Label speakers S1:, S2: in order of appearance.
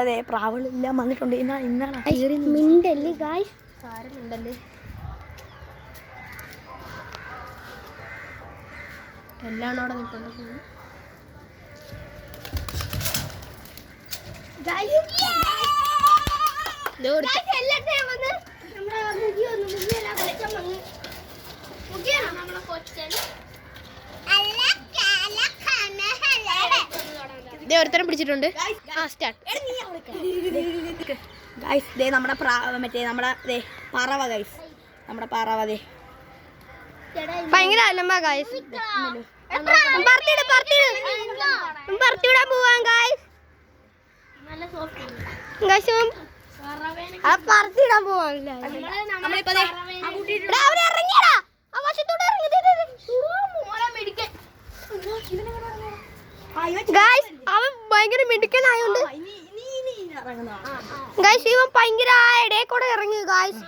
S1: അതെ പ്രാവളെല്ലാം വന്നിട്ടുണ്ട്.
S2: മിണ്ടല്ലേ ഗായ്സ്, മിണ്ടല്ലേ. എല്ലാം അവിടെ നിൽക്കുന്നു. ഒരുത്തരം പിടിച്ചിട്ടുണ്ട്.
S1: നമ്മുടെ മറ്റേ നമ്മുടെ പറവ ഗൈസ്, നമ്മുടെ പറവ
S2: ഭയങ്കര അലമ്പാ ഗായ്സ്. പറത്തിവിടാൻ പോവാൻ ഗായ്സ്. പറത്തിടാൻ പോവാൻ ഗായ്സ്. അവൻ ഭയങ്കര മിടുക്കനായോണ്ട് ഗായ്സ്, ഇവൻ ഭയങ്കര ഇടയിൽ കൂടെ ഇറങ്ങി ഗായ്സ്.